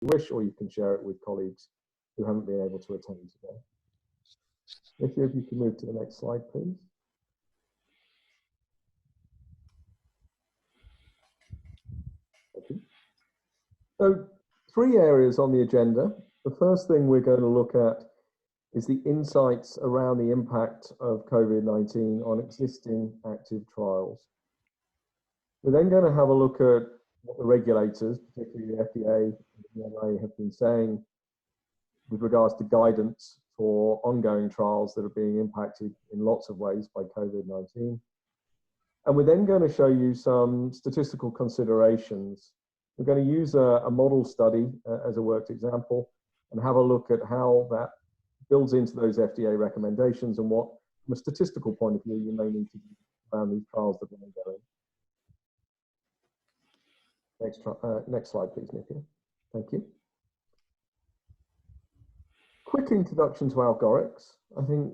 wish, or you can share it with colleagues who haven't been able to attend today. If you can move to the next slide, please. Okay. So 3 areas on the agenda. The first thing we're going to look at is the insights around the impact of COVID-19 on existing active trials. We're then going to have a look at what the regulators, particularly the FDA and the EMA, have been saying with regards to guidance for ongoing trials that are being impacted in lots of ways by COVID-19. And we're then going to show you some statistical considerations. We're going to use a model study as a worked example and have a look at how that builds into those FDA recommendations and what, from a statistical point of view, you may need to do around these trials that are ongoing. Next slide, please, Nithya. Thank you. Quick introduction to Algorix. I think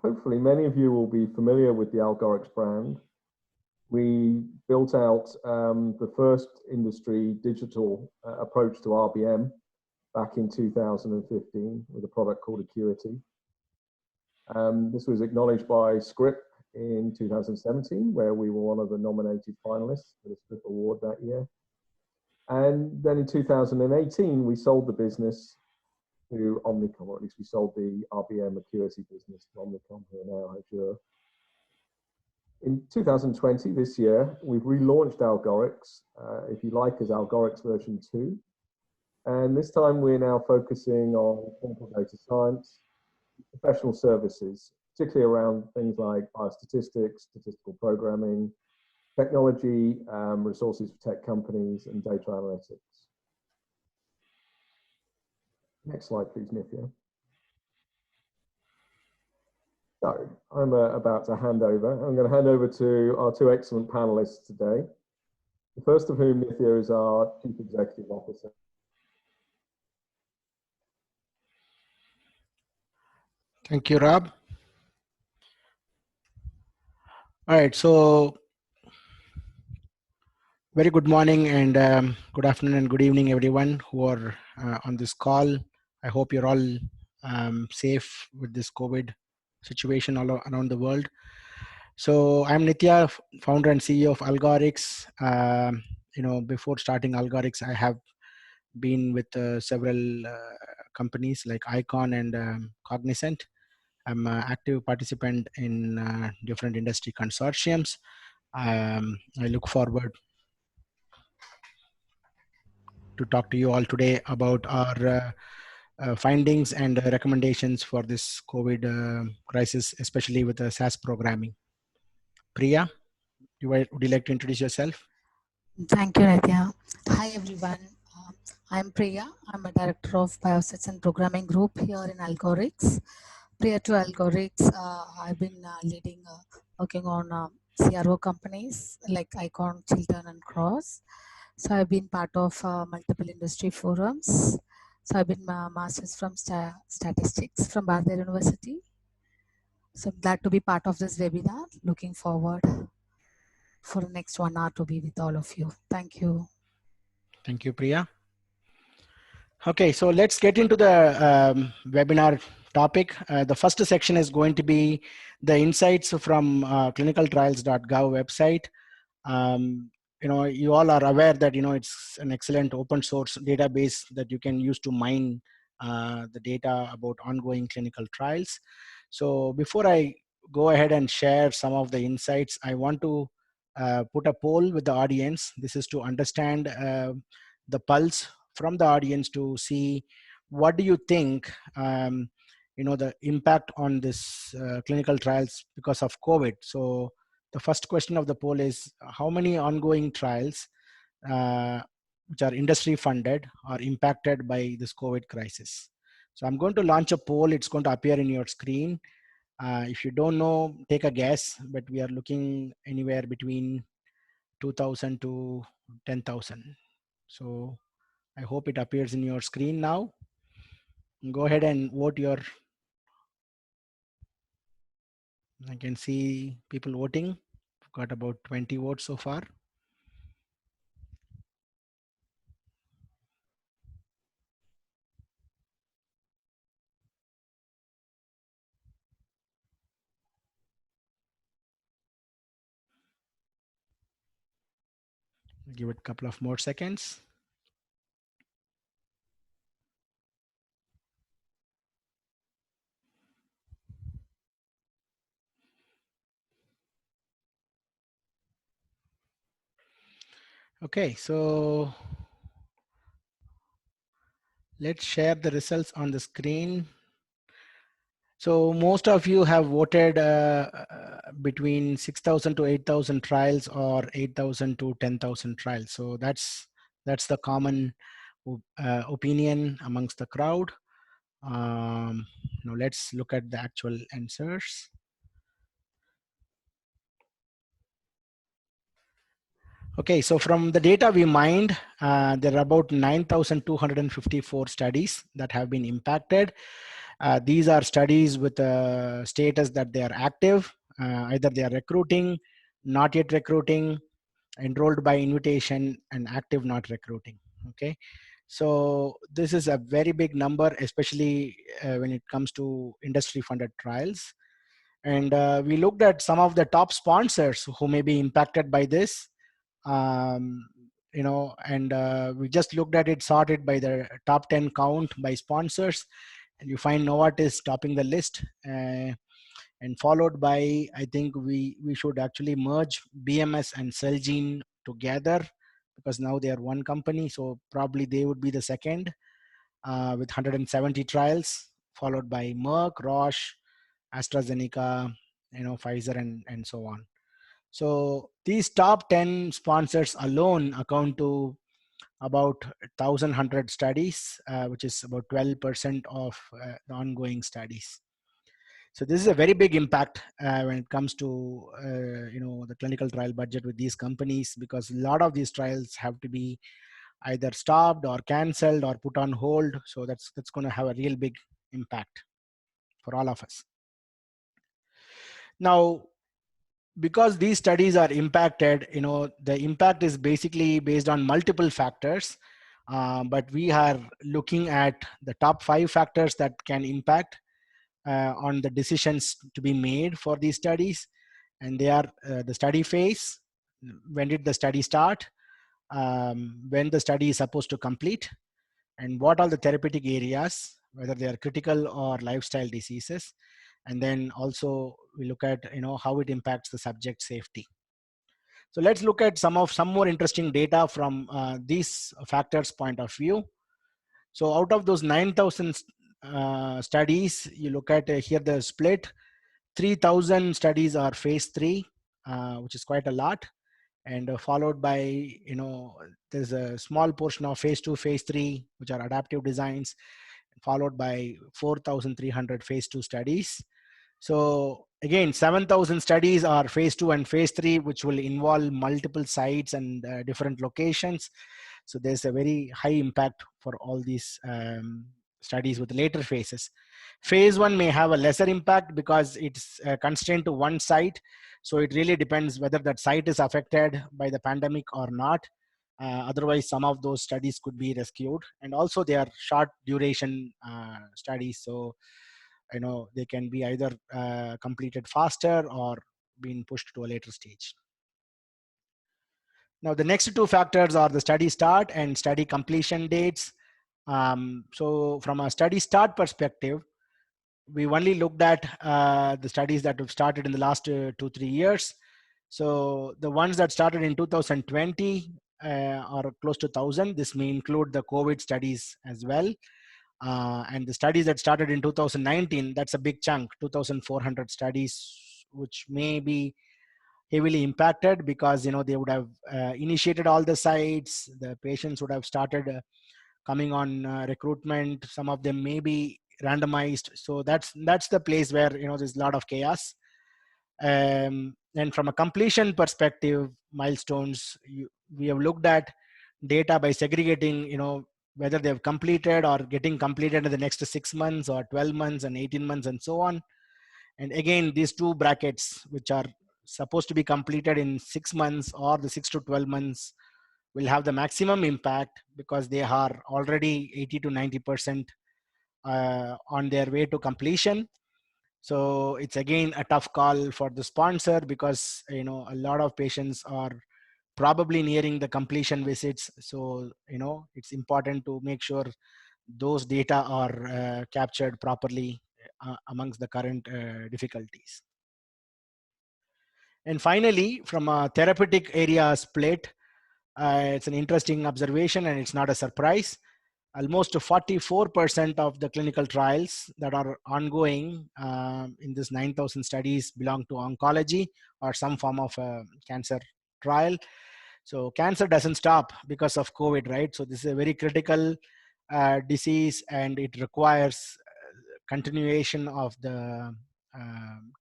hopefully many of you will be familiar with the Algorix brand. We built out the first industry digital approach to RBM back in 2015 with a product called Acuity. This was acknowledged by Scrip in 2017, where we were one of the nominated finalists for the Scrip Award that year. And then in 2018, we sold the business to Omnicom, or at least we sold the RBM Acuity business to Omnicom, who are now Azure. In 2020, this year, we've relaunched Algorix, if you like, as Algorix version 2. And this time we're now focusing on clinical data science, professional services, particularly around things like biostatistics, statistical programming, technology, resources for tech companies, and data analytics. Next slide, please, Nithya. So I'm about to hand over. I'm going to hand over to our 2 excellent panelists today. The first of whom, Nithya, is our Chief Executive Officer. Thank you, Rob. All right, so very good morning and good afternoon and good evening, everyone who are on this call. I hope you're all safe with this COVID situation all around the world. So I'm Nithya, founder and CEO of Algorix. Before starting Algorix, I have been with several companies like Icon and Cognizant. I'm an active participant in different industry consortiums. I look forward to talk to you all today about our findings and recommendations for this COVID crisis, especially with the SAS programming. Priya, would you like to introduce yourself? Thank you, Nithya. Hi, everyone. I'm Priya. I'm a director of Biosets and Programming Group here in Algorix. Prior to Algorix, I've been working on CRO companies like Icon, Chiltern, and Cross. So I've been part of multiple industry forums. So I've been master's from statistics from Bardar University. So I'm glad to be part of this webinar. Looking forward for the next 1 hour to be with all of you. Thank you. Thank you, Priya. Okay, so let's get into the webinar topic. The first section is going to be the insights from clinicaltrials.gov website. You all are aware that it's an excellent open source database that you can use to mine the data about ongoing clinical trials. So before I go ahead and share some of the insights, I want to put a poll with the audience. This is to understand the pulse from the audience to see what do you think the impact on this clinical trials because of COVID. So the first question of the poll is how many ongoing trials which are industry funded are impacted by this COVID crisis. So I'm going to launch a poll. It's going to appear in your screen. If you don't know, take a guess, but we are looking anywhere between 2,000 to 10,000. So I hope it appears in your screen now. Go ahead and vote your. I can see people voting. We've got about 20 votes so far. Give it a couple of more seconds. Okay, so let's share the results on the screen. So most of you have voted between 6,000 to 8,000 trials or 8,000 to 10,000 trials. So that's the common opinion amongst the crowd. Now let's look at the actual answers. Okay, so from the data we mined, there are about 9,254 studies that have been impacted. These are studies with a status that they are active, either they are recruiting, not yet recruiting, enrolled by invitation, and active not recruiting. Okay, so this is a very big number, especially when it comes to industry funded trials. And we looked at some of the top sponsors who may be impacted by this. um, and we just looked at it sorted by the top 10 count by sponsors, and you find Novartis topping the list, and followed by, I think we should actually merge BMS and Celgene together, because now they are one company, so probably they would be the second, with 170 trials, followed by Merck, Roche, AstraZeneca, Pfizer, and so on. So these top 10 sponsors alone account to about 1,100 studies, which is about 12% of the ongoing studies. So this is a very big impact when it comes to the clinical trial budget with these companies, because a lot of these trials have to be either stopped or cancelled or put on hold. So that's going to have a real big impact for all of us. Now, because these studies are impacted, the impact is basically based on multiple factors, but we are looking at the top 5 factors that can impact on the decisions to be made for these studies. And they are the study phase, when did the study start, when the study is supposed to complete, and what are the therapeutic areas, whether they are critical or lifestyle diseases. And then also we look at how it impacts the subject safety. So let's look at some more interesting data from these factors point of view. So out of those 9,000 studies, you look at here the split. 3,000 studies are phase 3, which is quite a lot, and followed by there's a small portion of phase 2, phase 3, which are adaptive designs, followed by 4,300 phase 2 studies. So again, 7,000 studies are phase 2 and phase 3, which will involve multiple sites and different locations. So there's a very high impact for all these studies with later phases. Phase 1 may have a lesser impact because it's constrained to one site. So it really depends whether that site is affected by the pandemic or not. Otherwise, some of those studies could be rescued. And also they are short duration studies. So they can be either completed faster or being pushed to a later stage. Now, the next 2 factors are the study start and study completion dates. So from a study start perspective, we only looked at the studies that have started in the last 2-3 years. So the ones that started in 2020 are close to 1,000. This may include the COVID studies as well. And the studies that started in 2019, that's a big chunk, 2,400 studies, which may be heavily impacted because they would have initiated all the sites, the patients would have started coming on recruitment, some of them may be randomized. So that's the place where there's a lot of chaos. And from a completion perspective, milestones, we have looked at data by segregating whether they have completed or getting completed in the next 6 months or 12 months and 18 months and so on. And again, these 2 brackets, which are supposed to be completed in 6 months or the 6 to 12 months, will have the maximum impact because they are already 80 to 90% on their way to completion. So it's again a tough call for the sponsor because a lot of patients are probably nearing the completion visits. So, it's important to make sure those data are captured properly amongst the current difficulties. And finally, from a therapeutic area split, it's an interesting observation and it's not a surprise. Almost 44% of the clinical trials that are ongoing in this 9,000 studies belong to oncology or some form of cancer trial. So cancer doesn't stop because of COVID, right? So this is a very critical disease, and it requires continuation of the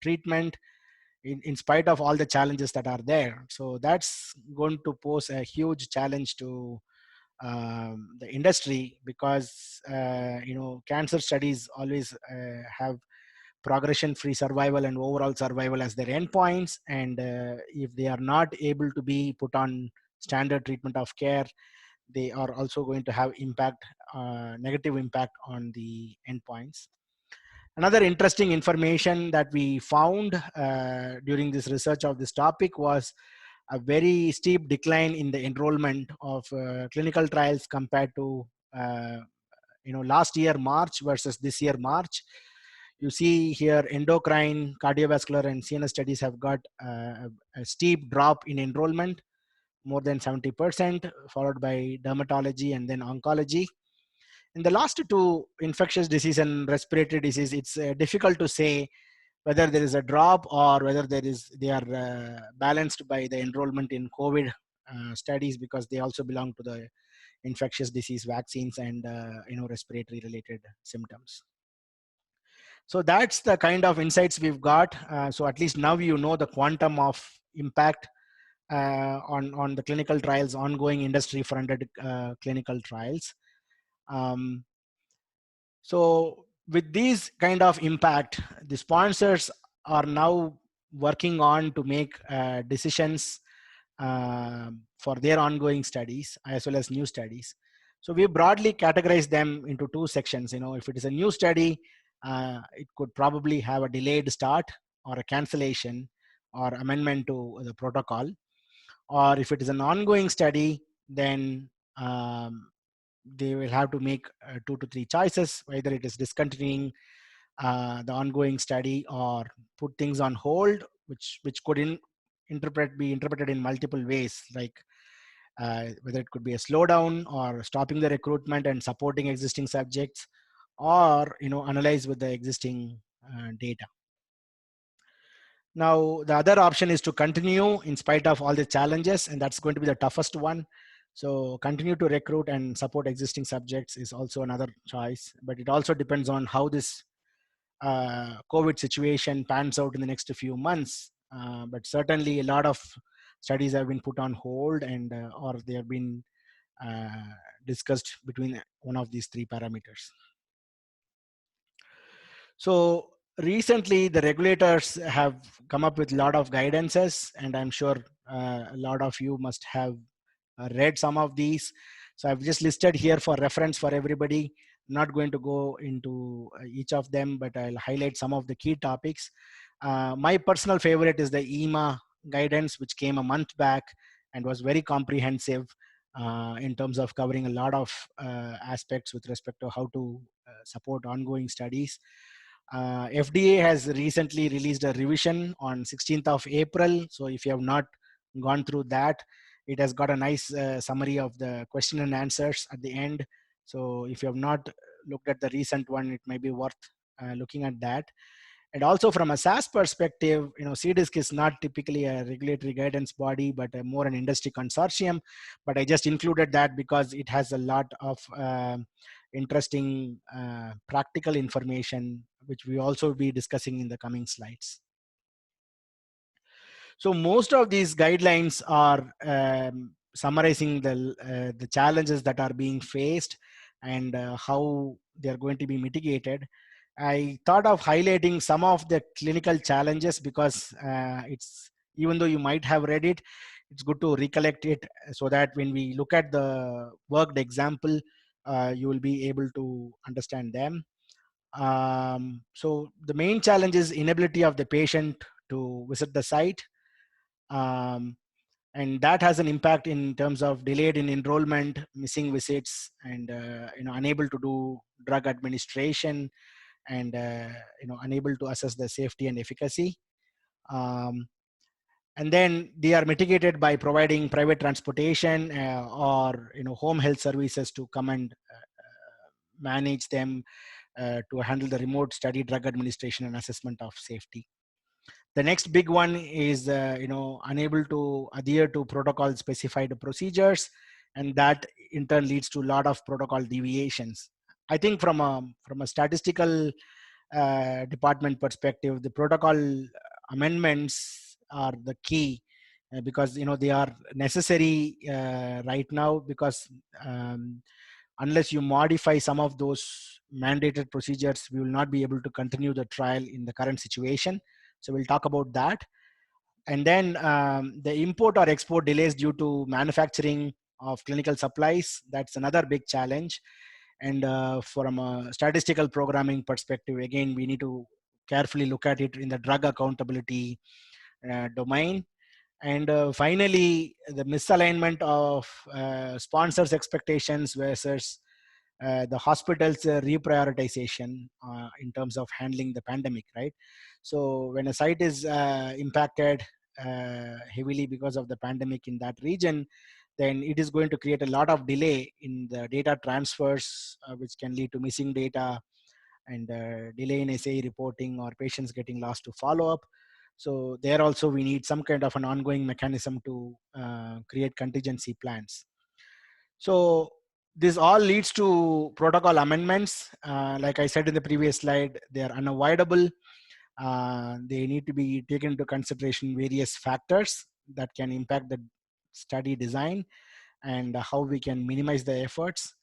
treatment in spite of all the challenges that are there. So that's going to pose a huge challenge to the industry, because cancer studies always have progression-free survival and overall survival as their endpoints, and if they are not able to be put on standard treatment of care, they are also going to have negative impact on the endpoints. Another interesting information that we found during this research of this topic was a very steep decline in the enrollment of clinical trials compared to last year March versus this year March. You see here endocrine, cardiovascular, and CNS studies have got a steep drop in enrollment, more than 70%, followed by dermatology and then oncology. In the last two, infectious disease and respiratory disease, it's difficult to say whether there is a drop or whether they are balanced by the enrollment in COVID studies, because they also belong to the infectious disease vaccines and respiratory related symptoms. So that's the kind of insights we've got. So at least now you know the quantum of impact on the clinical trials, ongoing industry-funded clinical trials. So with these kind of impact, the sponsors are now working on to make decisions for their ongoing studies as well as new studies. So we broadly categorize them into two sections. If it is a new study, it could probably have a delayed start or a cancellation or amendment to the protocol. Or if it is an ongoing study, then they will have to make 2 to 3 choices, whether it is discontinuing the ongoing study or put things on hold, which could be interpreted in multiple ways, like whether it could be a slowdown or stopping the recruitment and supporting existing subjects, or analyze with the existing data. Now, the other option is to continue in spite of all the challenges, and that's going to be the toughest one. So continue to recruit and support existing subjects is also another choice, but it also depends on how this COVID situation pans out in the next few months. But certainly a lot of studies have been put on hold, and or they have been discussed between one of these three parameters. So recently the regulators have come up with a lot of guidances, and I'm sure a lot of you must have read some of these. So I've just listed here for reference for everybody. I'm not going to go into each of them, but I'll highlight some of the key topics. My personal favorite is the EMA guidance, which came a month back and was very comprehensive in terms of covering a lot of aspects with respect to how to support ongoing studies. FDA has recently released a revision on 16th of April. So if you have not gone through that, it has got a nice summary of the question and answers at the end. So if you have not looked at the recent one, it may be worth looking at that. And also from a SAS perspective, CDISC is not typically a regulatory guidance body, but more an industry consortium. But I just included that because it has a lot of interesting practical information, which we also be discussing in the coming slides. So most of these guidelines are summarizing the challenges that are being faced and how they are going to be mitigated. I thought of highlighting some of the clinical challenges because it's, even though you might have read it, it's good to recollect it so that when we look at the worked example, you will be able to understand them. So the main challenge is inability of the patient to visit the site. And that has an impact in terms of delayed in enrollment, missing visits, and unable to do drug administration, and unable to assess the safety and efficacy. And then they are mitigated by providing private transportation or home health services to come and manage them, to handle the remote study drug administration and assessment of safety. The next big one is unable to adhere to protocol specified procedures, and that in turn leads to a lot of protocol deviations. I think from a statistical department perspective, the protocol amendments are the key, because they are necessary right now, because unless you modify some of those mandated procedures, we will not be able to continue the trial in the current situation. So we'll talk about that. And then the import or export delays due to manufacturing of clinical supplies, that's another big challenge. And from a statistical programming perspective, again, we need to carefully look at it in the drug accountability domain. And finally, the misalignment of sponsors' expectations versus the hospital's reprioritization in terms of handling the pandemic, right? So when a site is impacted heavily because of the pandemic in that region, then it is going to create a lot of delay in the data transfers, which can lead to missing data and delay in SAE reporting or patients getting lost to follow-up. So there also we need some kind of an ongoing mechanism to create contingency plans. So this all leads to protocol amendments. Like I said in the previous slide, they are unavoidable. They need to be taken into consideration various factors that can impact the study design and how we can minimize the efforts.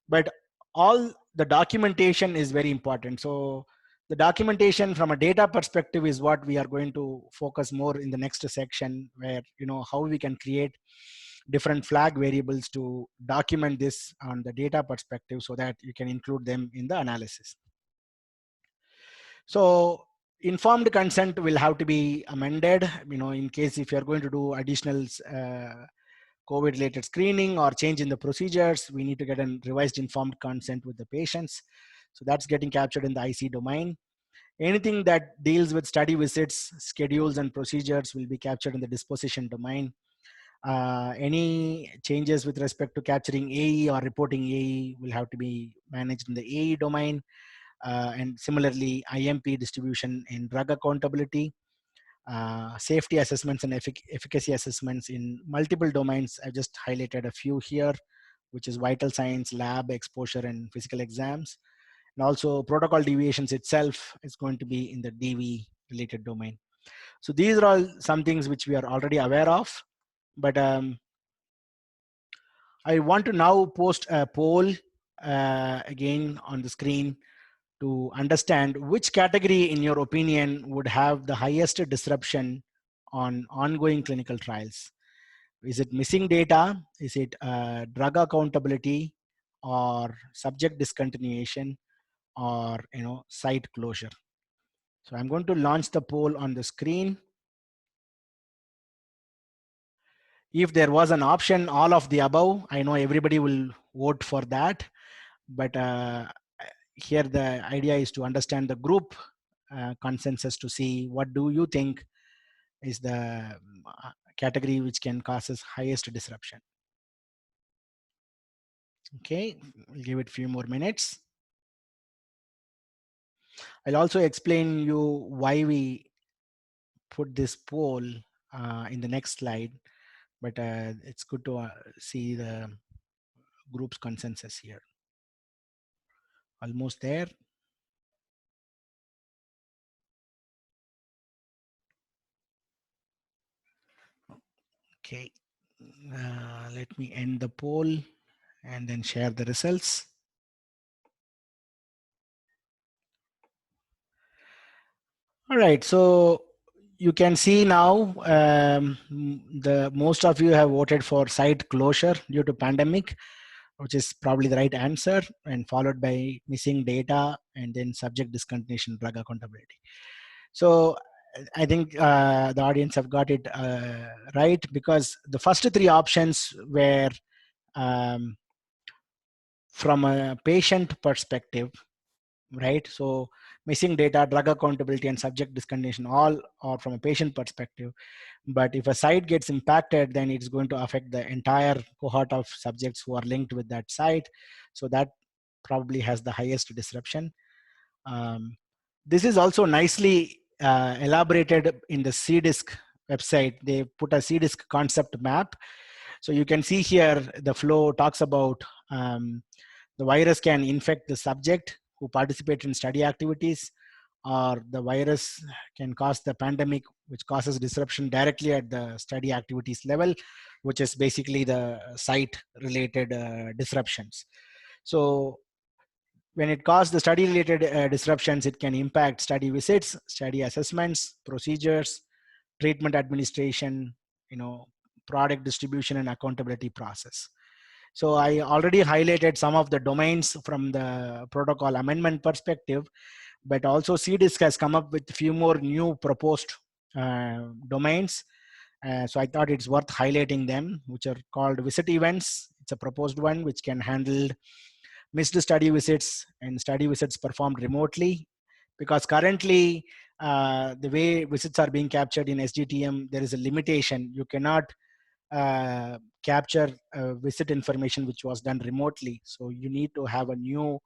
But all the documentation is very important. So the documentation from a data perspective is what we are going to focus more in the next section, where how we can create different flag variables to document this on the data perspective so that you can include them in the analysis. So informed consent will have to be amended, in case if you're going to do additional COVID related screening or change in the procedures, we need to get a revised informed consent with the patients. So that's getting captured in the IC domain. Anything that deals with study visits, schedules, and procedures will be captured in the disposition domain. Any changes with respect to capturing AE or reporting AE will have to be managed in the AE domain. And similarly, IMP distribution in drug accountability, safety assessments and efficacy assessments in multiple domains. I just highlighted a few here, which is vital signs, lab exposure, and physical exams. And also protocol deviations itself is going to be in the DV related domain. So these are all some things which we are already aware of, but I want to now post a poll again on the screen to understand which category, in your opinion, would have the highest disruption on ongoing clinical trials. Is it missing data? Is it drug accountability, or subject discontinuation, or site closure? So I'm going to launch the poll on the screen. If there was an option, all of the above, I know everybody will vote for that, but here the idea is to understand the group consensus to see what do you think is the category which can cause us highest disruption. Okay, we'll give it a few more minutes. I'll also explain you why we put this poll in the next slide, but it's good to see the group's consensus here. Almost there. Okay, let me end the poll and then share the results. All right, so you can see now the most of you have voted for site closure due to pandemic, which is probably the right answer, and followed by missing data and then subject discontinuation, drug accountability. So I think the audience have got it right, because the first three options were um, from a patient perspective, right? So missing data, drug accountability, and subject discontinuation all are from a patient perspective. But if a site gets impacted, then it's going to affect the entire cohort of subjects who are linked with that site. So that probably has the highest disruption. This is also nicely elaborated in the CDISC website. They put a CDISC concept map. So you can see here the flow talks about the virus can infect the subject who participate in study activities, or the virus can cause the pandemic, which causes disruption directly at the study activities level, which is basically the site related disruptions. So when it causes the study related disruptions, it can impact study visits, study assessments, procedures, treatment administration, product distribution and accountability process. So I already highlighted some of the domains from the protocol amendment perspective, but also CDISC has come up with a few more new proposed domains. So I thought it's worth highlighting them, which are called visit events. It's a proposed one which can handle missed study visits and study visits performed remotely, because currently the way visits are being captured in SDTM, there is a limitation. You cannot capture visit information which was done remotely. So you need to have a new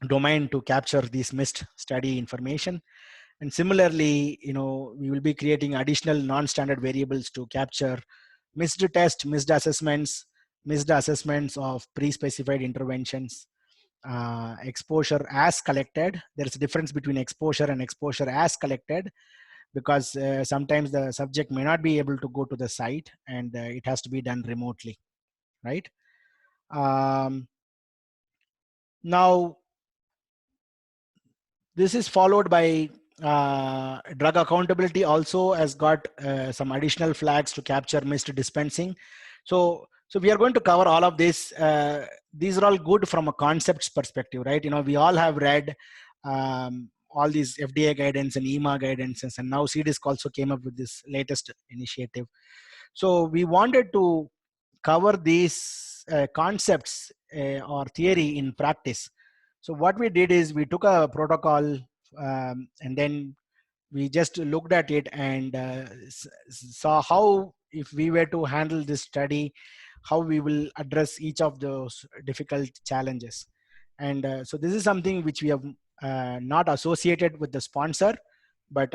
domain to capture these missed study information. And similarly, we will be creating additional non-standard variables to capture missed test, missed assessments of pre-specified interventions, exposure as collected. There is a difference between exposure and exposure as collected, because sometimes the subject may not be able to go to the site, and it has to be done remotely, right? Now, this is followed by drug accountability also has got some additional flags to capture missed dispensing. So we are going to cover all of this. These are all good from a concepts perspective, right? We all have read all these FDA guidance and EMA guidances, and now CDISC also came up with this latest initiative. So we wanted to cover these concepts or theory in practice. So what we did is we took a protocol and then we just looked at it and saw how, if we were to handle this study, how we will address each of those difficult challenges. And so this is something which we have not associated with the sponsor, but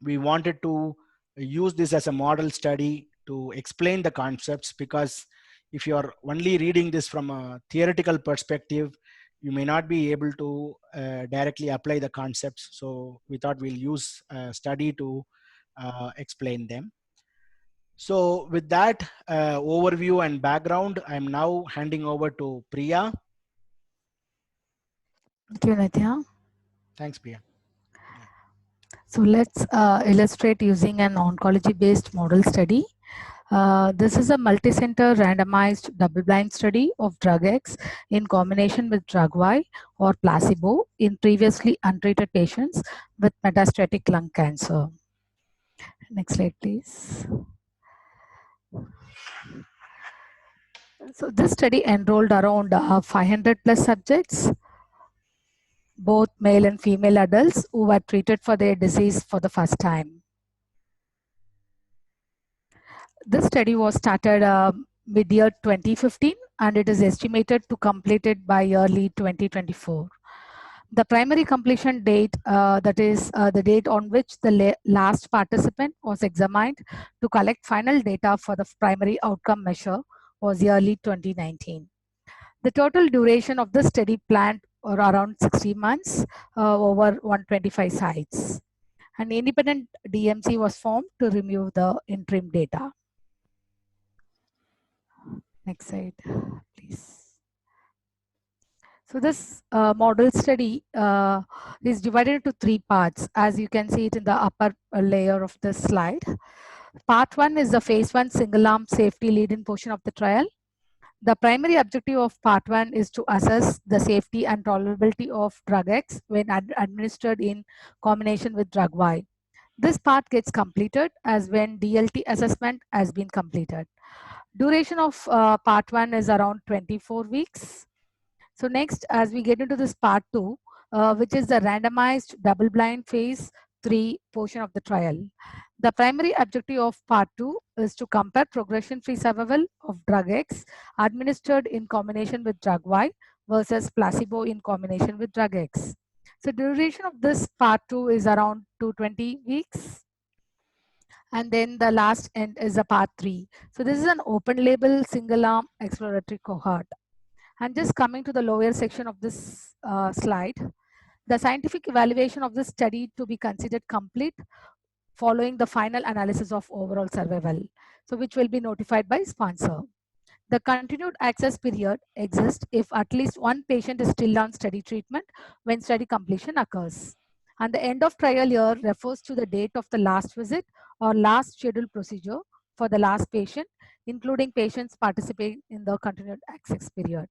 we wanted to use this as a model study to explain the concepts, because if you are only reading this from a theoretical perspective, you may not be able to directly apply the concepts. So we thought we'll use a study to explain them. So with that overview and background, I'm now handing over to Priya. Thank you, Nitya. Thanks, Priya. So let's illustrate using an oncology-based model study. This is a multicenter randomized double-blind study of drug X in combination with drug Y or placebo in previously untreated patients with metastatic lung cancer. Next slide, please. So this study enrolled around 500 plus subjects, both male and female adults who were treated for their disease for the first time. This study was started mid-year 2015 and it is estimated to complete it by early 2024. The primary completion date, that is the date on which the last participant was examined to collect final data for the primary outcome measure, was early 2019. The total duration of this study planned were around 60 months over 125 sites. An independent DMC was formed to review the interim data. Next slide, please. So this model study is divided into 3 parts, as you can see it in the upper layer of the slide. Part 1 is the phase 1 single arm safety lead-in portion of the trial. The primary objective of part 1 is to assess the safety and tolerability of drug X when administered in combination with drug Y. This part gets completed as when DLT assessment has been completed. Duration of part 1 is around 24 weeks. So next, as we get into this part 2, which is the randomized double-blind phase 3 portion of the trial. The primary objective of part 2 is to compare progression-free survival of drug X administered in combination with drug Y versus placebo in combination with drug X. So duration of this part 2 is around 220 weeks. And then the last end is a part 3. So this is an open label single arm exploratory cohort. And just coming to the lower section of this slide, the scientific evaluation of this study to be considered complete following the final analysis of overall survival, so which will be notified by sponsor. The continued access period exists if at least one patient is still on study treatment when study completion occurs. And the end of trial year refers to the date of the last visit or last scheduled procedure for the last patient, including patients participating in the continued access period.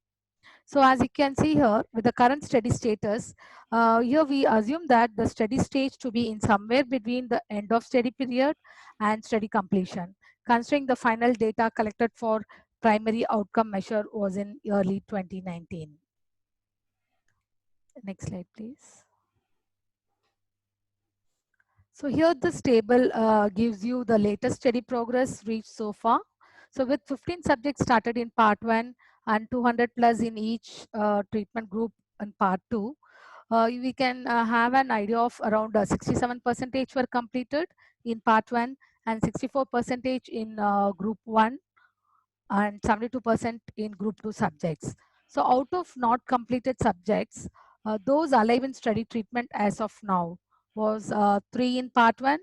So as you can see here, with the current study status, here we assume that the study stage to be in somewhere between the end of study period and study completion, considering the final data collected for primary outcome measure was in early 2019. Next slide, please. So here this table gives you the latest study progress reached so far. So with 15 subjects started in part 1 and 200 plus in each treatment group in part 2, we can have an idea of around 67% were completed in part 1 and 64% in group 1 and 72% in group 2 subjects. So out of not completed subjects, those alive in study treatment as of now was 3 in part 1,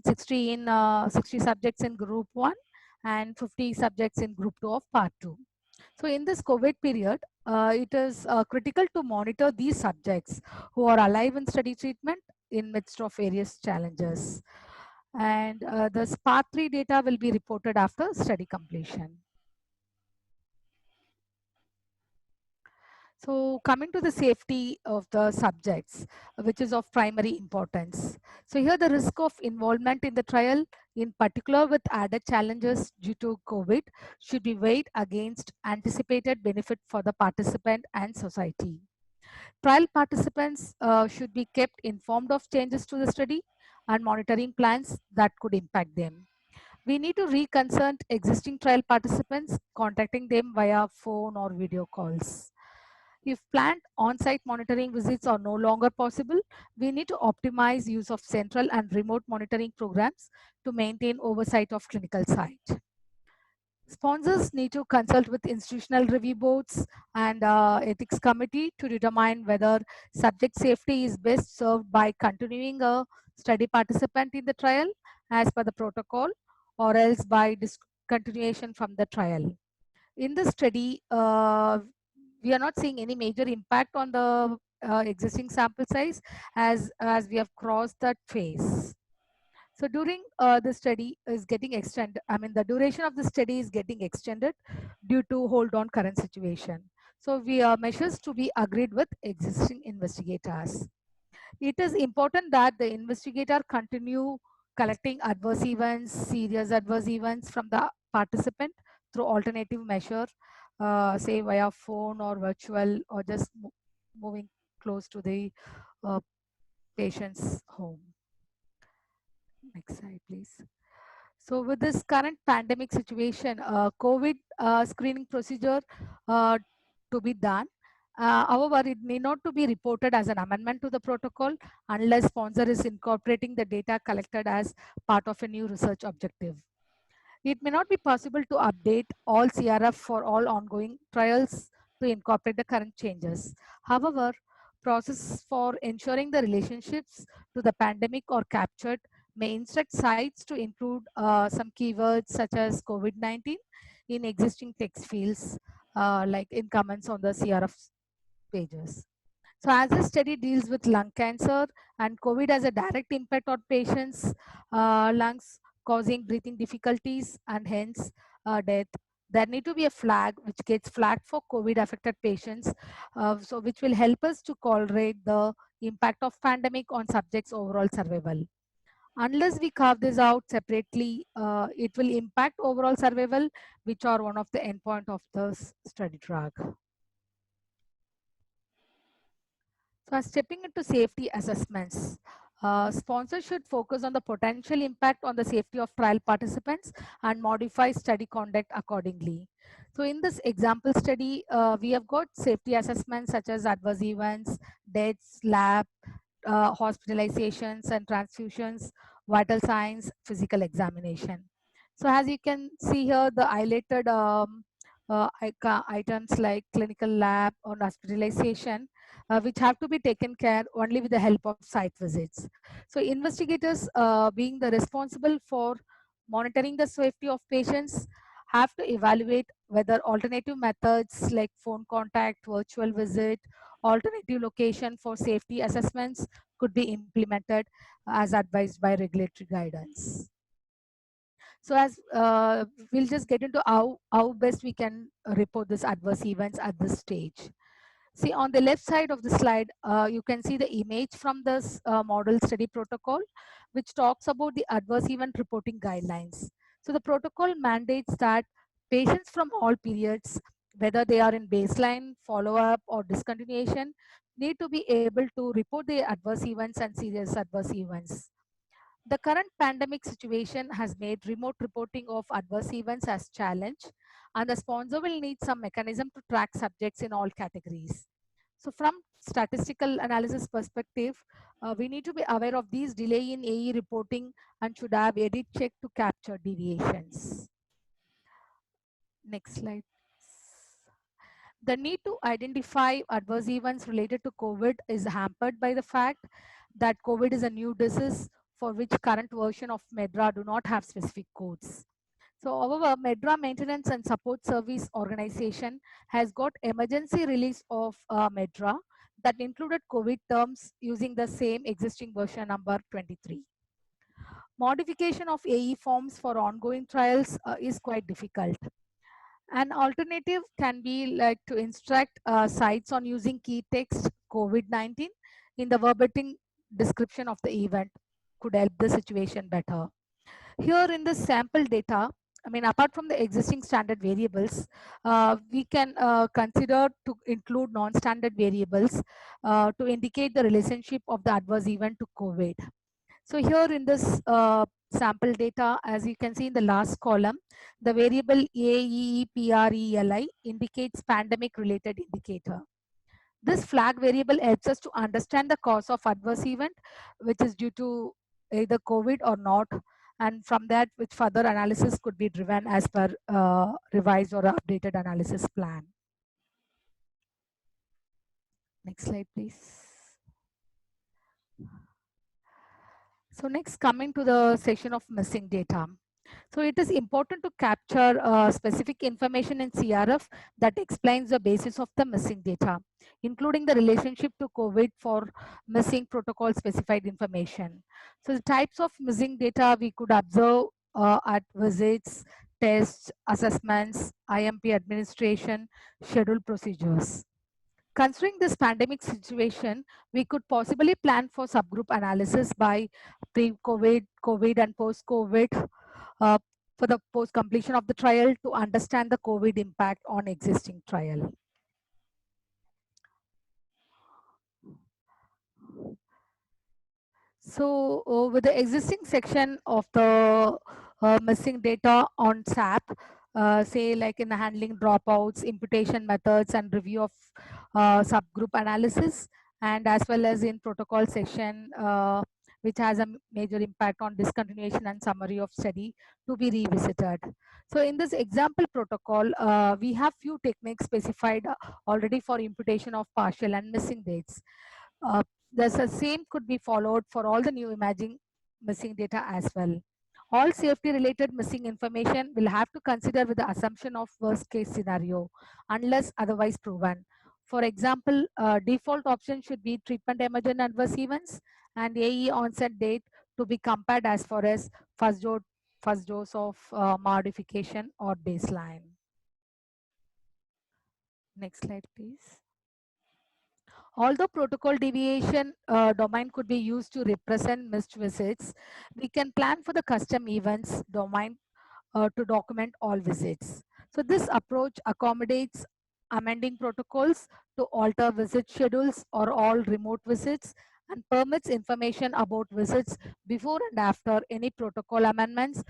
60 subjects in group 1 and 50 subjects in group 2 of part 2. So in this COVID period, it is critical to monitor these subjects who are alive in study treatment in midst of various challenges. And the part 3 data will be reported after study completion. So coming to the safety of the subjects, which is of primary importance. So here the risk of involvement in the trial, in particular with added challenges due to COVID, should be weighed against anticipated benefit for the participant and society. Trial participants should be kept informed of changes to the study and monitoring plans that could impact them. We need to reconsult existing trial participants, contacting them via phone or video calls. If planned on-site monitoring visits are no longer possible, we need to optimize use of central and remote monitoring programs to maintain oversight of clinical site. Sponsors need to consult with institutional review boards and ethics committee to determine whether subject safety is best served by continuing a study participant in the trial as per the protocol or else by discontinuation from the trial. In the study, we are not seeing any major impact on the existing sample size as we have crossed that phase. So during the study is getting extended, the duration of the study is getting extended due to hold on current situation. So we are measures to be agreed with existing investigators. It is important that the investigator continue collecting adverse events, serious adverse events from the participant through alternative measure, say via phone or virtual or just moving close to the patient's home. Next slide, please. So with this current pandemic situation, COVID screening procedure to be done. However, it need not to be reported as an amendment to the protocol unless sponsor is incorporating the data collected as part of a new research objective. It may not be possible to update all CRF for all ongoing trials to incorporate the current changes. However, process for ensuring the relationships to the pandemic are captured may instruct sites to include some keywords such as COVID-19 in existing text fields like in comments on the CRF pages. So as the study deals with lung cancer and COVID has a direct impact on patients' lungs, causing breathing difficulties and hence death, there need to be a flag which gets flagged for COVID affected patients, so which will help us to correlate the impact of pandemic on subjects' overall survival. Unless we carve this out separately, it will impact overall survival, which are one of the endpoint of the study drug. So as stepping into safety assessments, sponsors should focus on the potential impact on the safety of trial participants and modify study conduct accordingly. So in this example study, we have got safety assessments such as adverse events, deaths, lab, hospitalizations and transfusions, vital signs, physical examination. So as you can see here, the highlighted items like clinical lab or hospitalization, which have to be taken care only with the help of site visits. So investigators, being the responsible for monitoring the safety of patients, have to evaluate whether alternative methods like phone contact, virtual visit, alternative location for safety assessments could be implemented as advised by regulatory guidance. So as we'll just get into how best we can report this adverse events at this stage. See, on the left side of the slide, you can see the image from this model study protocol, which talks about the adverse event reporting guidelines. So the protocol mandates that patients from all periods, whether they are in baseline, follow-up, or discontinuation, need to be able to report the adverse events and serious adverse events. The current pandemic situation has made remote reporting of adverse events as challenge, and the sponsor will need some mechanism to track subjects in all categories. So from statistical analysis perspective, we need to be aware of these delay in AE reporting and should have edit check to capture deviations. Next slide. The need to identify adverse events related to COVID is hampered by the fact that COVID is a new disease for which current version of MEDRA do not have specific codes. So however, MEDRA Maintenance and Support Service Organization has got emergency release of MEDRA that included COVID terms using the same existing version number 23. Modification of AE forms for ongoing trials is quite difficult. An alternative can be like to instruct sites on using key text COVID-19 in the verbatim description of the event could help the situation better. Here in the sample data, I mean, apart from the existing standard variables, we can consider to include non-standard variables to indicate the relationship of the adverse event to COVID. So here in this sample data, as you can see in the last column, the variable AEPRELI indicates pandemic related indicator. This flag variable helps us to understand the cause of adverse event, which is due to either COVID or not. And from that, which further analysis could be driven as per revised or updated analysis plan. Next slide, please. So next, coming to the section of missing data. So it is important to capture specific information in CRF that explains the basis of the missing data, including the relationship to COVID for missing protocol specified information. So the types of missing data we could observe at visits, tests, assessments, IMP administration, scheduled procedures. Considering this pandemic situation, we could possibly plan for subgroup analysis by pre-COVID, COVID, and post-COVID for the post-completion of the trial to understand the COVID impact on existing trial. So with the existing section of the missing data on SAP, say like in the handling dropouts, imputation methods, and review of subgroup analysis, and as well as in protocol section, which has a major impact on discontinuation and summary of study to be revisited. So in this example protocol, we have few techniques specified already for imputation of partial and missing dates. The same could be followed for all the new imaging missing data as well. All safety related missing information will have to consider with the assumption of worst case scenario unless otherwise proven. For example, default option should be treatment emergent adverse events and AE onset date to be compared as far as first dose of modification or baseline. Next slide, please. Although protocol deviation domain could be used to represent missed visits, we can plan for the custom events domain to document all visits. So this approach accommodates amending protocols to alter visit schedules or all remote visits and permits information about visits before and after any protocol amendments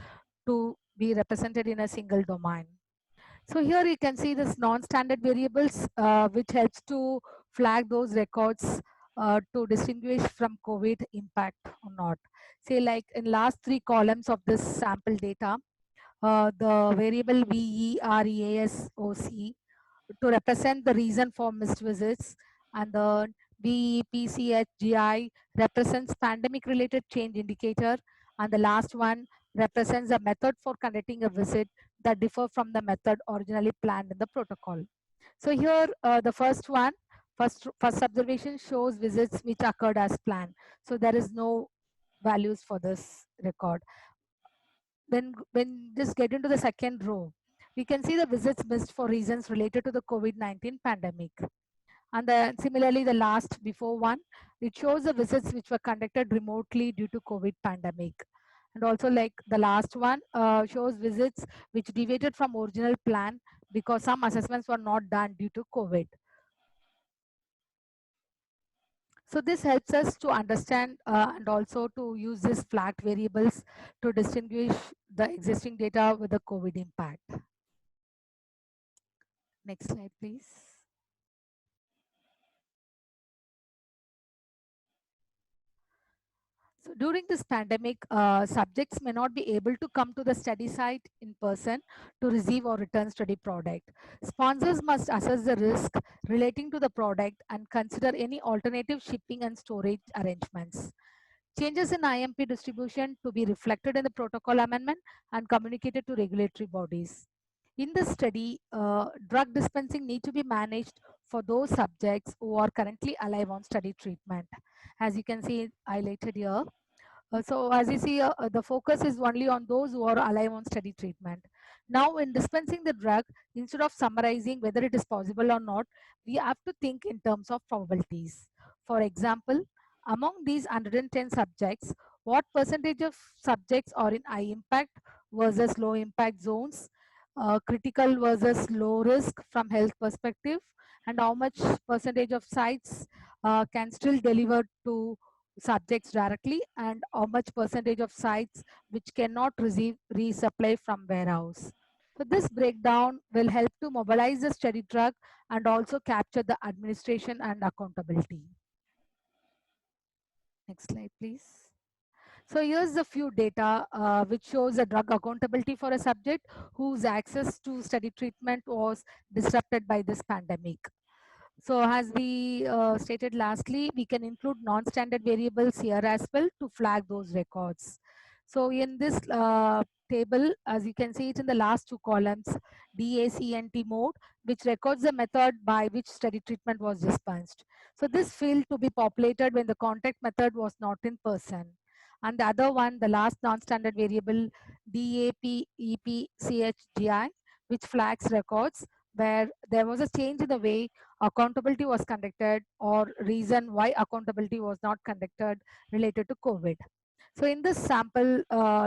to be represented in a single domain. So here you can see this non-standard variables, which helps to flag those records to distinguish from COVID impact or not. Say like in last three columns of this sample data, the variable VEREASOC to represent the reason for missed visits, and the VEPCHGI represents pandemic related change indicator, and the last one represents a method for conducting a visit that differ from the method originally planned in the protocol. So here the first one, first observation shows visits which occurred as planned. So there is no values for this record. When just get into the second row, we can see the visits missed for reasons related to the COVID-19 pandemic. And similarly, the last before one, it shows the visits which were conducted remotely due to COVID pandemic. And also like the last one shows visits which deviated from original plan because some assessments were not done due to COVID. So this helps us to understand and also to use these flagged variables to distinguish the existing data with the COVID impact. Next slide, please. So during this pandemic, subjects may not be able to come to the study site in person to receive or return study product. Sponsors must assess the risk relating to the product and consider any alternative shipping and storage arrangements. Changes in IMP distribution to be reflected in the protocol amendment and communicated to regulatory bodies. In the study, drug dispensing need to be managed for those subjects who are currently alive on study treatment. As you can see highlighted here. So as you see, the focus is only on those who are alive on study treatment. Now in dispensing the drug, instead of summarizing whether it is possible or not, we have to think in terms of probabilities. For example, among these 110 subjects, what percentage of subjects are in high impact versus low impact zones, critical versus low risk from health perspective, and how much percentage of sites can still deliver to subjects directly, and how much percentage of sites which cannot receive resupply from warehouse. So this breakdown will help to mobilize the study drug and also capture the administration and accountability. Next slide, please. So here's a few data which shows the drug accountability for a subject whose access to study treatment was disrupted by this pandemic. So as we stated lastly, we can include non-standard variables here as well to flag those records. So in this table, as you can see it in the last two columns, DACNT mode, which records the method by which study treatment was dispensed. So this field to be populated when the contact method was not in person. And the other one, the last non-standard variable, DAPEPCHGI, which flags records where there was a change in the way accountability was conducted or reason why accountability was not conducted related to COVID. So in this sample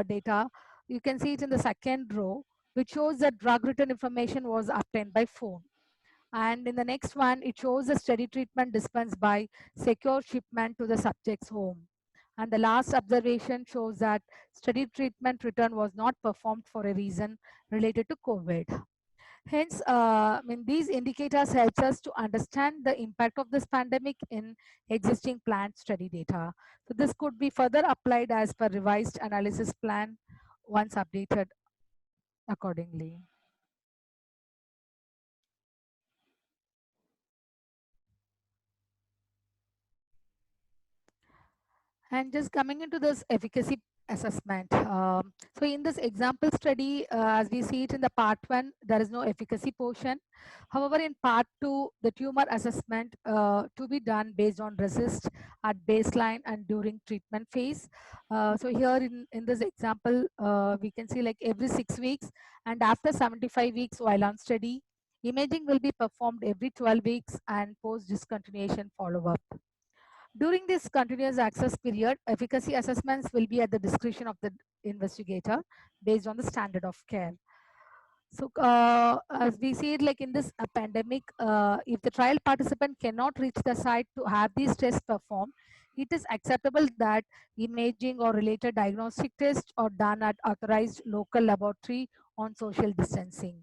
data, you can see it in the second row, which shows that drug return information was obtained by phone. And in the next one, it shows the study treatment dispensed by secure shipment to the subject's home. And the last observation shows that study treatment return was not performed for a reason related to COVID. Hence, these indicators helps us to understand the impact of this pandemic in existing plant study data. So this could be further applied as per revised analysis plan once updated accordingly. And just coming into this efficacy assessment. So in this example study, as we see it in the part 1, there is no efficacy portion. However, in part 2, the tumor assessment to be done based on RECIST at baseline and during treatment phase. So here in this example, we can see like every 6 weeks and after 75 weeks while on study, Imaging will be performed every 12 weeks and post-discontinuation follow-up. During this continuous access period, efficacy assessments will be at the discretion of the investigator based on the standard of care. So as we see it, like in this pandemic, if the trial participant cannot reach the site to have these tests performed, it is acceptable that imaging or related diagnostic tests are done at authorized local laboratory on social distancing.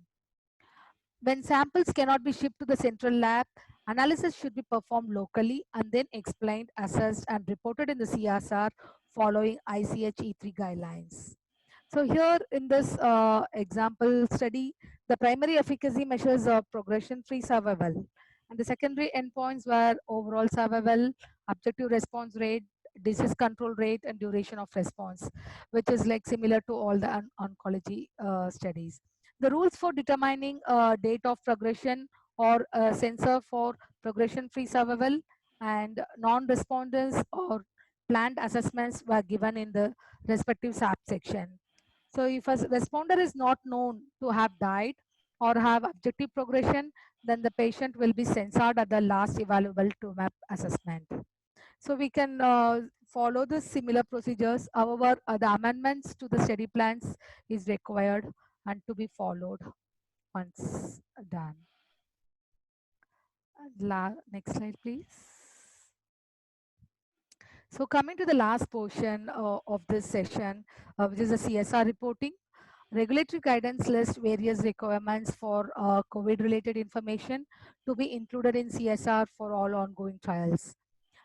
When samples cannot be shipped to the central lab, analysis should be performed locally and then explained, assessed, and reported in the CSR following ICH E3 guidelines. So here in this example study, the primary efficacy measures are progression-free survival, and the secondary endpoints were overall survival, objective response rate, disease control rate, and duration of response, which is like similar to all the oncology studies. The rules for determining date of progression or sensor for progression-free survival and non-responders or planned assessments were given in the respective subsection. So if a responder is not known to have died or have objective progression, then the patient will be censored at the last evaluable TOMAP assessment. So we can follow the similar procedures. However, the amendments to the study plans is required and to be followed once done. Next slide, please. So coming to the last portion of this session, which is the CSR reporting. Regulatory guidance lists various requirements for COVID-related information to be included in CSR for all ongoing trials.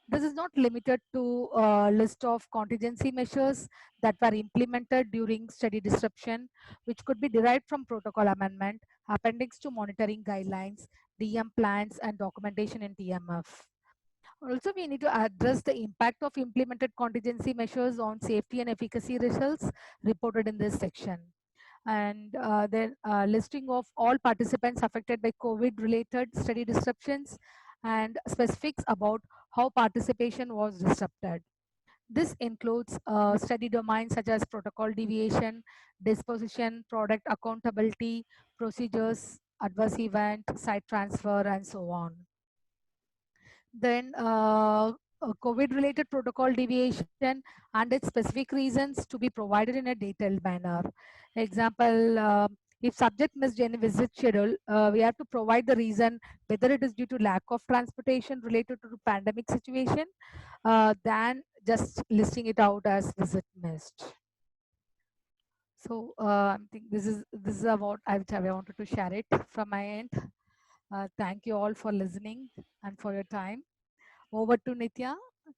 This is not limited to a list of contingency measures that were implemented during study disruption, which could be derived from protocol amendment, appendix to monitoring guidelines, DM plans, and documentation in TMF. Also, we need to address the impact of implemented contingency measures on safety and efficacy results reported in this section. And then listing of all participants affected by COVID-related study disruptions and specifics about how participation was disrupted. This includes study domains such as protocol deviation, disposition, product accountability, procedures, adverse event, site transfer, and so on. Then COVID-related protocol deviation and its specific reasons to be provided in a detailed manner. Example, if subject missed any visit schedule, we have to provide the reason, whether it is due to lack of transportation related to the pandemic situation, than just listing it out as visit missed. So I think this is about I wanted to share it from my end. Thank you all for listening and for your time. Over to Nitya.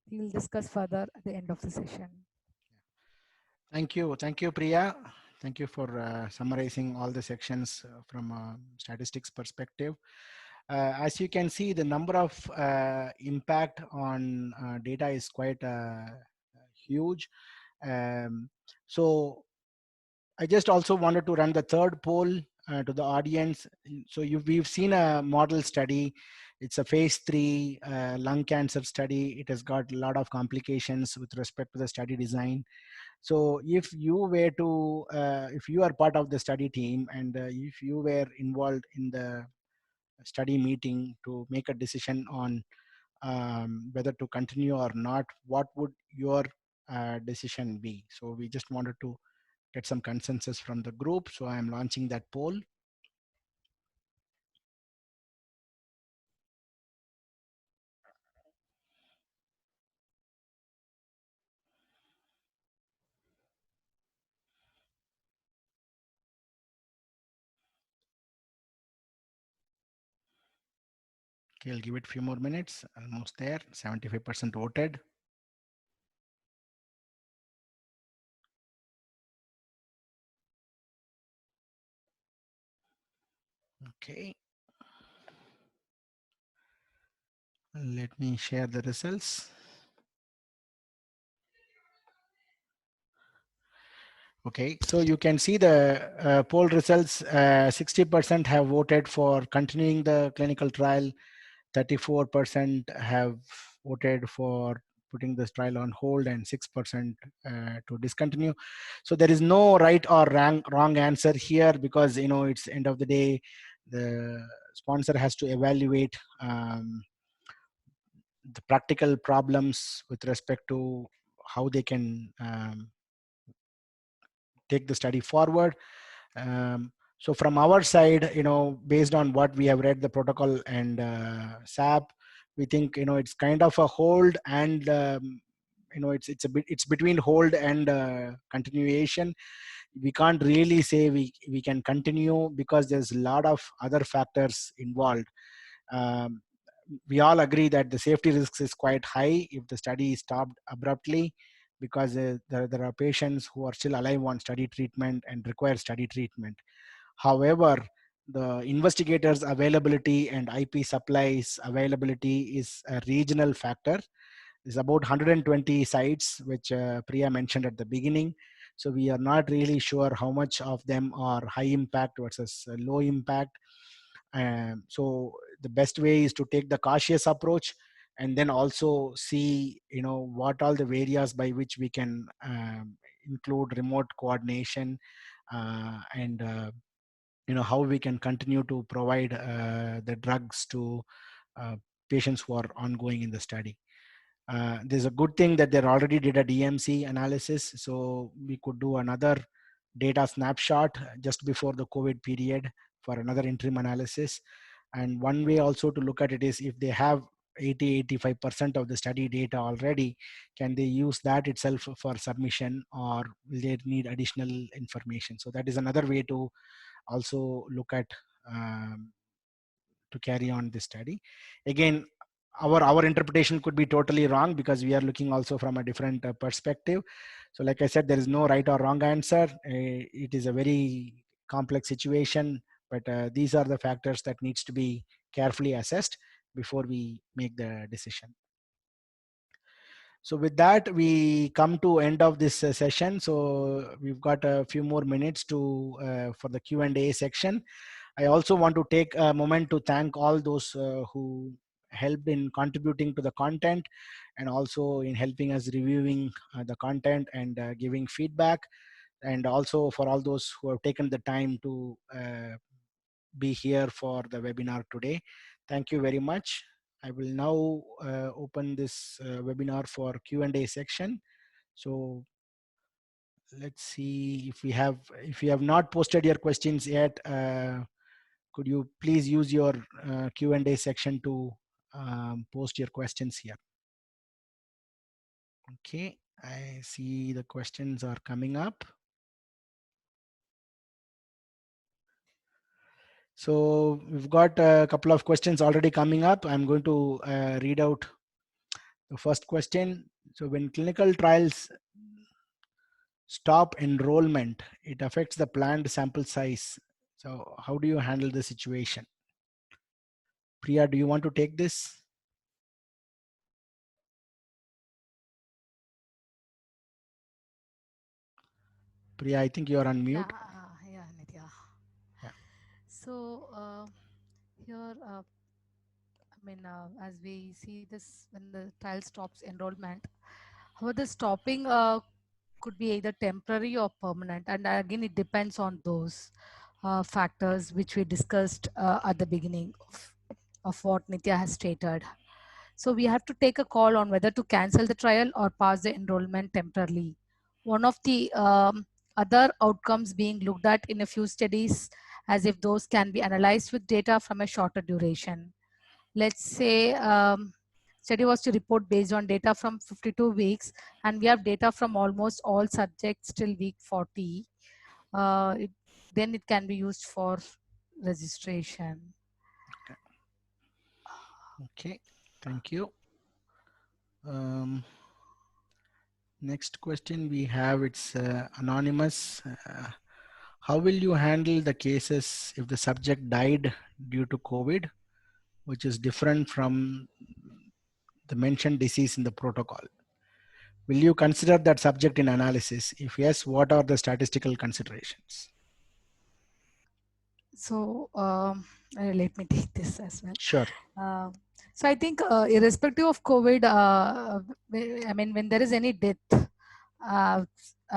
He will discuss further at the end of the session. Thank you, Priya. Thank you for summarizing all the sections from a statistics perspective. As you can see, the number of impact on data is quite huge. So I just also wanted to run the third poll to the audience. So we've seen a model study. It's a phase 3 lung cancer study. It has got a lot of complications with respect to the study design. So if you were to, if you are part of the study team and if you were involved in the study meeting to make a decision on whether to continue or not, what would your decision be? So we just wanted to get some consensus from the group. So I'm launching that poll. Okay, I'll give it a few more minutes. Almost there, 75% voted. Okay. Let me share the results. Okay, so you can see the poll results. 60% have voted for continuing the clinical trial. 34% have voted for putting this trial on hold, and 6% to discontinue. So there is no right or wrong answer here, because it's end of the day, the sponsor has to evaluate the practical problems with respect to how they can take the study forward. So from our side, based on what we have read the protocol and SAP, we think it's kind of a hold, and it's between hold and continuation. We can't really say we can continue because there's a lot of other factors involved. Um, we all agree that the safety risks is quite high if the study is stopped abruptly, because there are patients who are still alive on study treatment and require study treatment. However, the investigators availability and IP supplies availability is a regional factor. There's about 120 sites, which Priya mentioned at the beginning. So we are not really sure how much of them are high impact versus low impact. So the best way is to take the cautious approach, and then also see what all the areas by which we can include remote coordination, and how we can continue to provide the drugs to patients who are ongoing in the study. There's a good thing that they already did a DMC analysis, so we could do another data snapshot just before the COVID period for another interim analysis. And one way also to look at it is, if they have 80-85% of the study data already, can they use that itself for submission, or will they need additional information? So that is another way to also look at to carry on this study. Again, our interpretation could be totally wrong, because we are looking also from a different perspective. So like I said, there is no right or wrong answer. It is a very complex situation, but these are the factors that needs to be carefully assessed before we make the decision. So with that, we come to end of this session. So we've got a few more minutes to for the Q&A section. I also want to take a moment to thank all those who helped in contributing to the content, and also in helping us reviewing the content and giving feedback, and also for all those who have taken the time to be here for the webinar today. Thank you very much. I will now open this webinar for Q&A section. So let's see if you have not posted your questions yet, could you please use your Q&A section to post your questions here. Okay, I see the questions are coming up. So we've got a couple of questions already coming up. I'm going to read out the first question. So when clinical trials stop enrollment, it affects the planned sample size. So how do you handle the situation? Priya, do you want to take this? Priya, I think you are on mute. Yeah, Nitya. Yeah. So here, as we see this, when the trial stops enrollment, how the stopping could be either temporary or permanent, and again it depends on those factors which we discussed at the beginning of what Nitya has stated. So we have to take a call on whether to cancel the trial or pass the enrollment temporarily. One of the other outcomes being looked at in a few studies, as if those can be analyzed with data from a shorter duration. Let's say study was to report based on data from 52 weeks, and we have data from almost all subjects till week 40. Then it can be used for registration. Okay, thank you. Next question we have, it's anonymous. How will you handle the cases if the subject died due to COVID, which is different from the mentioned disease in the protocol? Will you consider that subject in analysis? If yes, what are the statistical considerations? So let me take this as well. Sure. So I think irrespective of COVID, when there is any death,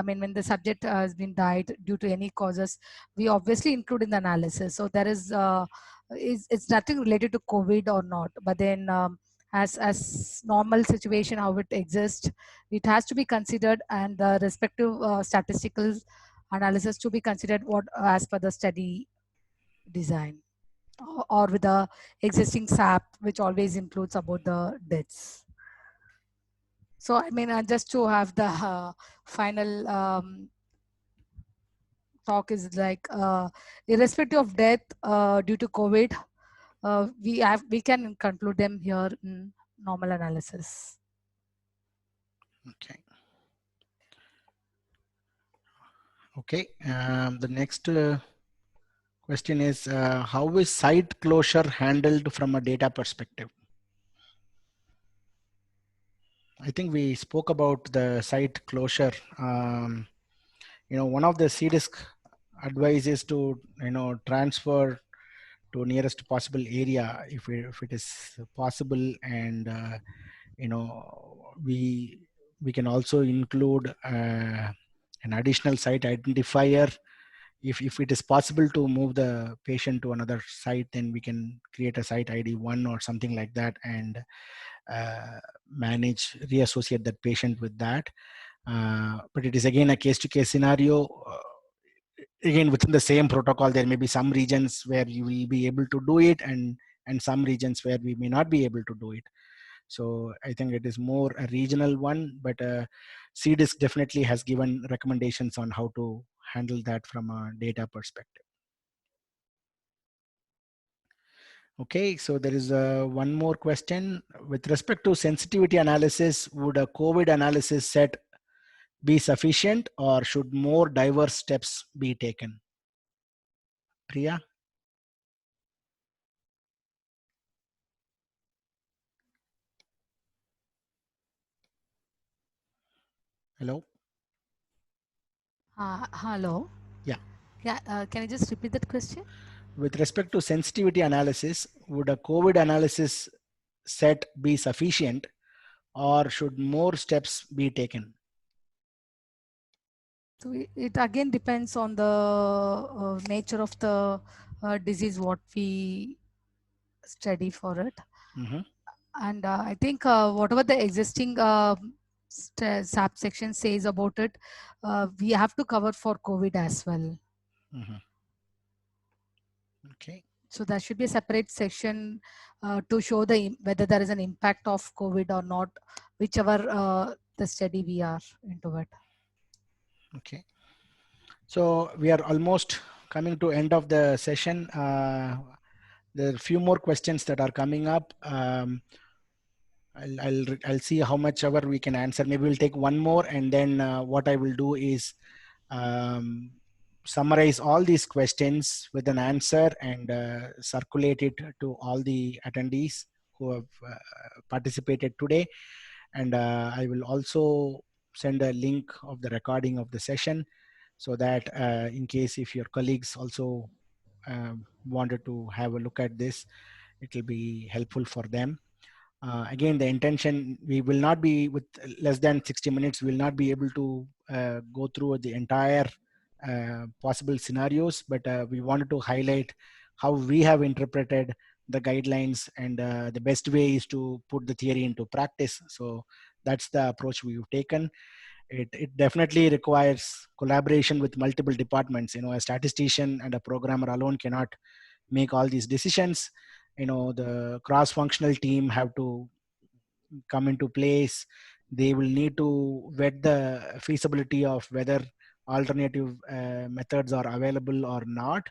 when the subject has been died due to any causes, we obviously include in the analysis. So there is it's nothing related to COVID or not. But then as normal situation how it exists, it has to be considered, and the respective statistical analysis to be considered what as per the study design, or with the existing SAP, which always includes about the deaths. So I mean, just to have the final talk is like, irrespective of death due to COVID, we can conclude them here in normal analysis. Okay. Okay. The next question is, how is site closure handled from a data perspective? I think we spoke about the site closure. One of the CDISC advice is to, transfer to nearest possible area if it is possible, and we can also include an additional site identifier. If it is possible to move the patient to another site, then we can create a site ID 1 or something like that, and reassociate that patient with that. But it is again a case-to-case scenario. Again, within the same protocol, there may be some regions where you will be able to do it, and some regions where we may not be able to do it. So I think it is more a regional one, but CDISC definitely has given recommendations on how to handle that from a data perspective. Okay, so there is one more question. With respect to sensitivity analysis, would a COVID analysis set be sufficient, or should more diverse steps be taken? Priya? Hello? Hello? Yeah. Yeah, can you just repeat that question? With respect to sensitivity analysis, would a COVID analysis set be sufficient, or should more steps be taken? So it again depends on the nature of the disease, what we study for it. Mm-hmm. And I think whatever the existing SAP section says about it, we have to cover for COVID as well. Mm-hmm. Okay. So there should be a separate section to show whether there is an impact of COVID or not, whichever the study we are into it. Okay. So we are almost coming to end of the session. There are a few more questions that are coming up. I'll see how much ever we can answer. Maybe we'll take one more, and then what I will do is summarize all these questions with an answer and circulate it to all the attendees who have participated today. And I will also send a link of the recording of the session, so that in case if your colleagues also wanted to have a look at this, it will be helpful for them. Again, the intention, we will not be, with less than 60 minutes, we will not be able to go through the entire possible scenarios, but we wanted to highlight how we have interpreted the guidelines, and the best way is to put the theory into practice. So that's the approach we've taken. It definitely requires collaboration with multiple departments. A statistician and a programmer alone cannot make all these decisions. The cross-functional team have to come into place. They will need to vet the feasibility of whether alternative methods are available or not,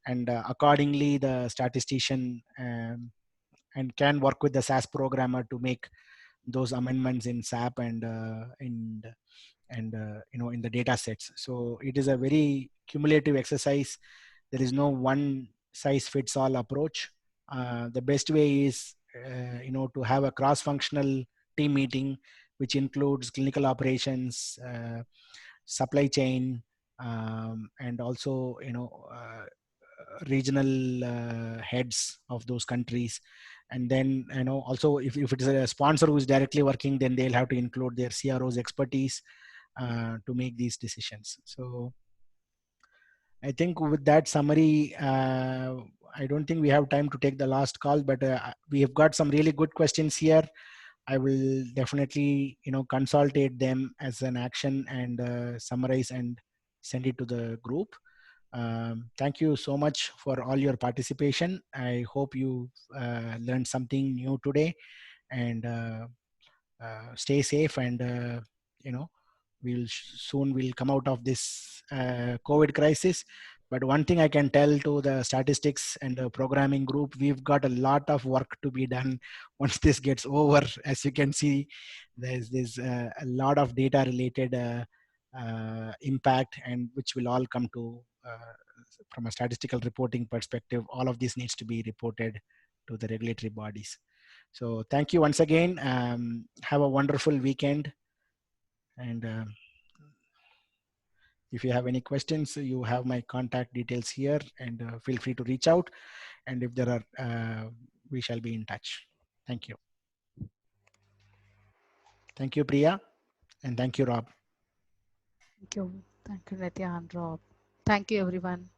and accordingly the statistician and can work with the SAS programmer to make those amendments in SAP and in the data sets. So it is a very cumulative exercise. There is no one size fits all approach. The best way is to have a cross-functional team meeting, which includes clinical operations, supply chain, and also regional heads of those countries. And then also if it is a sponsor who is directly working, then they'll have to include their CRO's expertise to make these decisions. So I think with that summary, I don't think we have time to take the last call, but we have got some really good questions here. I will definitely, consolidate them as an action and summarize and send it to the group. Thank you so much for all your participation. I hope you learned something new today, and stay safe, and soon we'll come out of this COVID crisis. But one thing I can tell to the statistics and the programming group, we've got a lot of work to be done once this gets over. As you can see, there's a lot of data related impact, and which will all come to from a statistical reporting perspective. All of this needs to be reported to the regulatory bodies. So thank you once again. Have a wonderful weekend. And if you have any questions, you have my contact details here, and feel free to reach out. And if there are, we shall be in touch. Thank you. Thank you, Priya. And thank you, Rob. Thank you. Thank you, Nitya and Rob. Thank you, everyone.